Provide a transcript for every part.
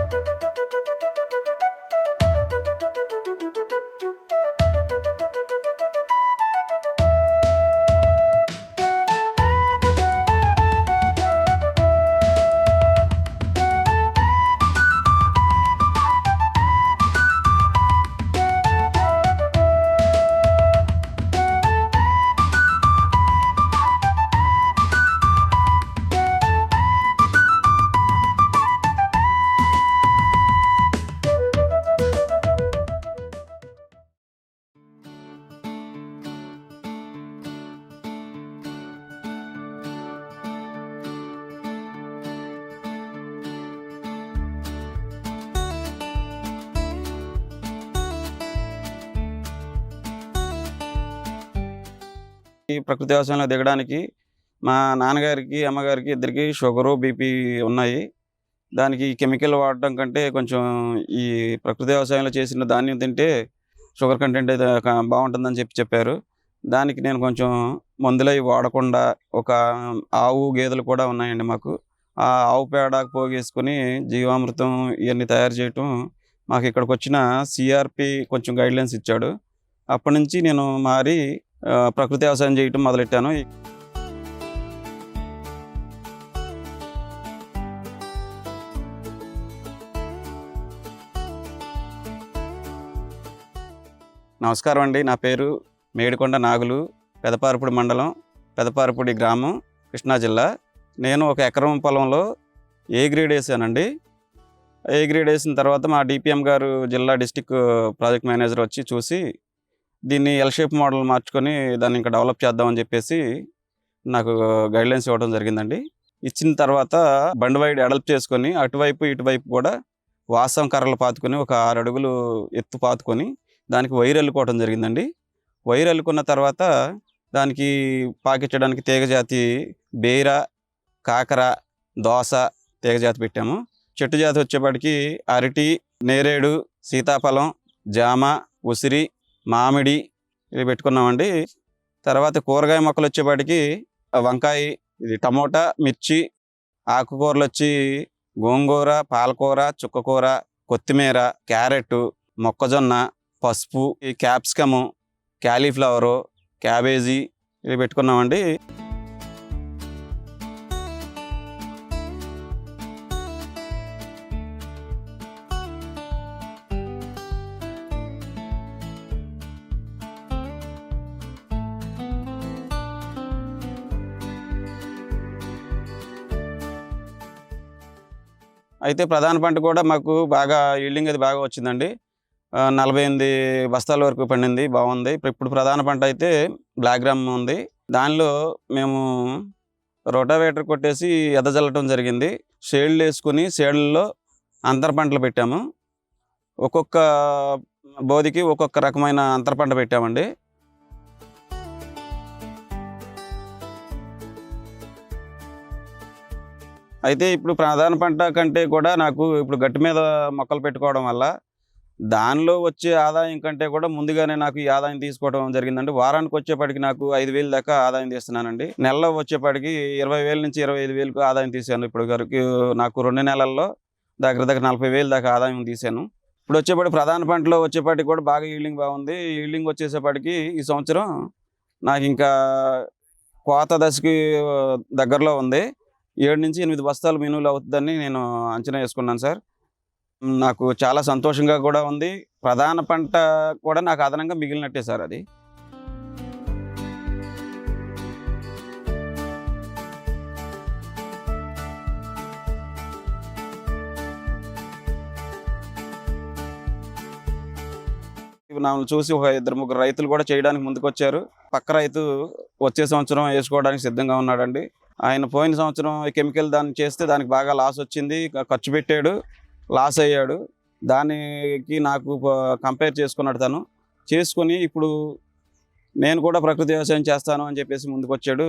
ఈ ప్రకృతి వ్యవసాయంలో దిగడానికి మా నాన్నగారికి, అమ్మగారికి ఇద్దరికీ షుగరు, బీపీ ఉన్నాయి. దానికి కెమికల్ వాడటం కంటే కొంచెం ఈ ప్రకృతి వ్యవసాయంలో చేసిన ధాన్యం తింటే షుగర్ కంటెంట్ అయితే బావుంటుందని చెప్పారు. దానికి నేను కొంచెం మందులవి వాడకుండా ఒక ఆవు, గేదెలు కూడా ఉన్నాయండి మాకు. ఆ ఆవు పేడ పోగేసుకొని జీవామృతం ఇయన్నీ తయారు చేయటం మాకు ఇక్కడికొచ్చిన సీఆర్‌పీ కొంచెం గైడ్‌లైన్స్ ఇచ్చాడు. అప్పటినుంచి నేను మారి ప్రకృతి వ్యవసాయం చేయటం మొదలెట్టాను. నమస్కారం అండి. నా పేరు మేడికొండ నాగులు. పెదపారపూడి మండలం, పెదపారపూడి గ్రామం, కృష్ణా జిల్లా. నేను ఒక ఎకరం పొలంలో ఏ గ్రేడ్ వేసానండి. ఏ గ్రేడ్ వేసిన తర్వాత మా డిపిఎం గారు, జిల్లా డిస్ట్రిక్ట్ ప్రాజెక్ట్ మేనేజర్ వచ్చి చూసి దీన్ని ఎల్ షేప్ మోడల్ మార్చుకొని దాన్ని ఇంకా డెవలప్ చేద్దామని చెప్పేసి నాకు గైడ్లైన్స్ ఇవ్వడం జరిగిందండి. ఇచ్చిన తర్వాత బండ్ వైడ్ ఎడల్ప్ చేసుకొని అటువైపు ఇటువైపు కూడా వాసం కర్రలు పాతుకొని ఒక 6 అడుగులు ఎత్తు పాతుకొని దానికి వైర్ అల్లుకోవడం జరిగిందండి. వైర్ అల్లుకున్న తర్వాత దానికి పాకించడానికి తీగజాతి బేర, కాకర, దోస తీగజాతి పెట్టాము. చెట్టు జాతి వచ్చేపాటికి అరటి, నేరేడు, సీతాఫలం, జామ, ఉసిరి, మామిడి ఇవి పెట్టుకున్నామండి. తర్వాత కూరగాయ మొక్కలు వచ్చేపాటికి వంకాయ, ఇది టమోటా, మిర్చి, ఆకుకూరలు వచ్చి గోంగూర, పాలకూర, చుక్కకూర, కొత్తిమీర, క్యారెట్, మొక్కజొన్న, పసుపు, ఈ క్యాప్సికము, క్యాలీఫ్లవరు, క్యాబేజీ ఇవి పెట్టుకున్నామండి. అయితే ప్రధాన పంట కూడా మాకు బాగా ఈల్డింగ్ అది బాగా వచ్చిందండి. 48 బస్తాల వరకు పండింది, బాగుంది. ఇప్పుడు ప్రధాన పంట అయితే బ్లాక్ గ్రామ్ ఉంది. దానిలో మేము రోటావేటర్ కొట్టేసి ఎదజల్లటం జరిగింది. షేడ్లు వేసుకుని షేడ్లలో అంతర పంటలు పెట్టాము. ఒక్కొక్క బోదికి ఒక్కొక్క రకమైన అంతర పంట పెట్టామండి. అయితే ఇప్పుడు ప్రధాన పంట కంటే కూడా నాకు ఇప్పుడు గట్టు మీద మొక్కలు పెట్టుకోవడం వల్ల దానిలో వచ్చే ఆదాయం కంటే కూడా ముందుగానే నాకు ఈ ఆదాయం తీసుకోవడం జరిగిందండి. వారానికి వచ్చేపాటికి నాకు 5,000 దాకా ఆదాయం తీస్తున్నానండి. నెలలో వచ్చేపాటికి 20,000 నుంచి 25,000 ఆదాయం తీశాను. ఇప్పుడు వరకు నాకు 2 నెలల్లో దగ్గర 40,000 దాకా ఆదాయం తీశాను. ఇప్పుడు వచ్చేపాటి ప్రధాన పంటలో వచ్చేపాటికి కూడా బాగా ఈల్డింగ్ బాగుంది. ఈల్డింగ్ వచ్చేసేపాటికి ఈ సంవత్సరం నాకు ఇంకా కోత దశకి దగ్గరలో ఉంది. 7 నుంచి 8 బస్తాలు మినువులు అవుతుందని నేను అంచనా వేసుకున్నాను సార్. నాకు చాలా సంతోషంగా కూడా ఉంది. ప్రధాన పంట కూడా నాకు అదనంగా మిగిలినట్టే సార్ అది. నన్ను చూసి ఒక 2-3 రైతులు కూడా చేయడానికి ముందుకొచ్చారు. పక్క రైతు వచ్చే సంవత్సరం వేసుకోవడానికి సిద్ధంగా ఉన్నాడండి. ఆయన పోయిన సంవత్సరం కెమికల్ దాన్ని చేస్తే దానికి బాగా లాస్ వచ్చింది, ఖర్చు పెట్టాడు, లాస్ అయ్యాడు. దానికి నాకు కంపేర్ చేసుకున్నాడు. తను చేసుకొని ఇప్పుడు నేను కూడా ప్రకృతి వ్యవసాయం చేస్తాను అని చెప్పేసి ముందుకొచ్చాడు.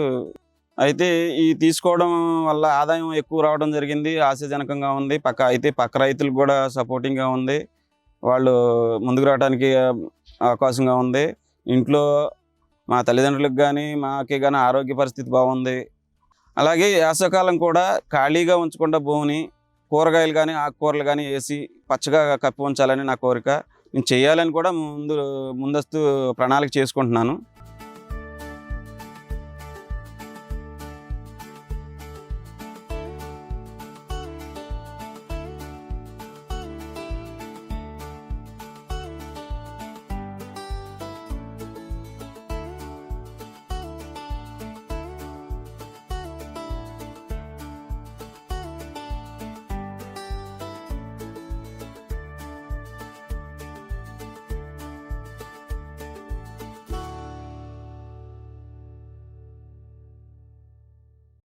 అయితే ఈ తీసుకోవడం వల్ల ఆదాయం ఎక్కువ రావడం జరిగింది, ఆశాజనకంగా ఉంది. పక్క రైతులకు కూడా సపోర్టింగ్గా ఉంది, వాళ్ళు ముందుకు రావడానికి అవకాశంగా ఉంది. ఇంట్లో మా తల్లిదండ్రులకు కానీ మాకే కానీ ఆరోగ్య పరిస్థితి బాగుంది. అలాగే వేసవకాలం కూడా ఖాళీగా ఉంచకుండా భూమిని కూరగాయలు కానీ ఆకుకూరలు కానీ వేసి పచ్చగా కప్పి ఉంచాలని నా కోరిక. నేను చేయాలని కూడా ముందస్తు ప్రణాళిక చేసుకుంటున్నాను.